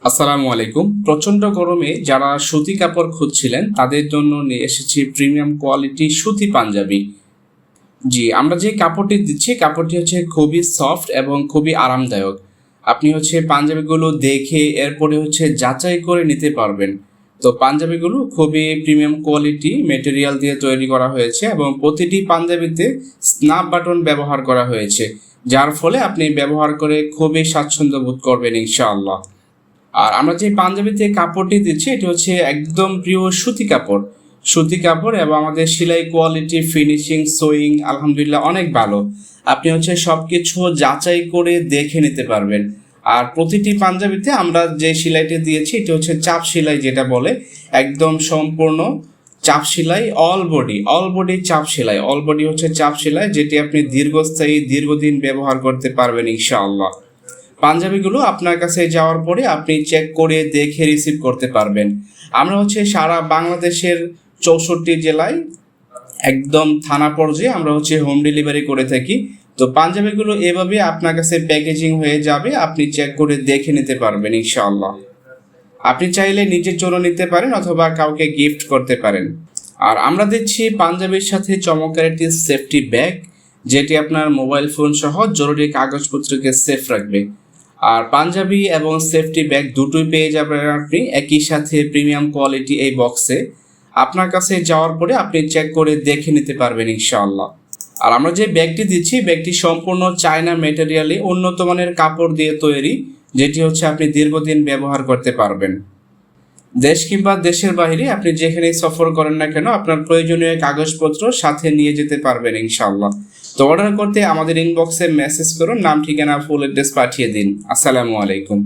আসসালামু আলাইকুম। প্রচণ্ড গরমে যারা সুতি কাপড় খুঁজছিলেন তাদের জন্য নিয়ে এসেছি প্রিমিয়াম কোয়ালিটি সুতি পাঞ্জাবি। জি, আমরা যে কাপড়টি দিচ্ছি কাপড়টি হচ্ছে খুবই সফট এবং খুবই আরামদায়ক। আপনি হচ্ছে পাঞ্জাবিগুলো দেখে এরপরে হচ্ছে যাচাই করে নিতে পারবেন। তো পাঞ্জাবিগুলো খুবই প্রিমিয়াম কোয়ালিটি মেটেরিয়াল দিয়ে তৈরি করা হয়েছে এবং প্রতিটি পাঞ্জাবিতে স্ন্যাপ বাটন ব্যবহার করা হয়েছে, যার ফলে আপনি ব্যবহার করে খুবই স্বাচ্ছন্দ্য বোধ করবেন ইনশাআল্লাহ। আর আমরা যে পাঞ্জাবিতে কাপড়টি দিচ্ছি এটি হচ্ছে একদম প্রিয় সুতি কাপড় এবং আমাদের সেলাই কোয়ালিটি, ফিনিশিং, সোয়িং আলহামদুলিল্লাহ অনেক ভালো। আপনি হচ্ছে সব কিছু যাচাই করে দেখে নিতে পারবেন। আর প্রতিটি পাঞ্জাবিতে আমরা যে সেলাইটি দিয়েছি এটি হচ্ছে চাপ সেলাই, যেটা বলে একদম সম্পূর্ণ চাপ সেলাই, অল বডি চাপ সেলাই, যেটি আপনি দীর্ঘদিন ব্যবহার করতে পারবেন ইনশাআল্লাহ। পাঞ্জাবিগুলো আপনার কাছে যাওয়ার পরে আপনি চেক করে দেখে রিসিভ করতে পারবেন। আমরা হচ্ছে সারা বাংলাদেশের 64 জেলায় একদম থানা পর্যায়ে আমরা হচ্ছে হোম ডেলিভারি করে থাকি। তো পাঞ্জাবিগুলো এভাবে আপনার কাছে প্যাকেজিং হয়ে যাবে, আপনি চেক করে দেখে নিতে পারবেন ইনশাআল্লাহ। আপনি চাইলে নিজের জন্য নিতে পারেন অথবা কাউকে গিফট করতে পারেন। আর আমরা দিচ্ছি পাঞ্জাবির সাথে চমৎকার একটি সেফটি ব্যাগ, যেটি আপনার মোবাইল ফোন সহ জরুরি কাগজপত্রকে সেফ রাখবে। আর পাঞ্জাবি এবং সেফটি ব্যাগ দুটোই পেয়ে যাবেন আপনি একই সাথে প্রিমিয়াম কোয়ালিটি এই বক্সে। আপনার কাছে যাওয়ার পরে আপনি চেক করে দেখে নিতে পারবেন ইনশাআল্লাহ। আর আমরা যে ব্যাগটি দিচ্ছি ব্যাগটি সম্পূর্ণ চায়না মেটেরিয়ালে উন্নত মানের কাপড় দিয়ে তৈরি, যেটি হচ্ছে আপনি দীর্ঘদিন ব্যবহার করতে পারবেন। দেশ কিংবা দেশের বাইরে আপনি যেখানেই সফর করেন না কেন আপনার প্রয়োজনীয় কাগজপত্র সাথে নিয়ে যেতে পারবেন ইনশাআল্লাহ। তো অর্ডার করতে আমাদের ইনবক্সে মেসেজ করুন, নাম, ঠিকানা, ফুল অ্যাড্রেস পাঠিয়ে দিন। আসসালামু আলাইকুম।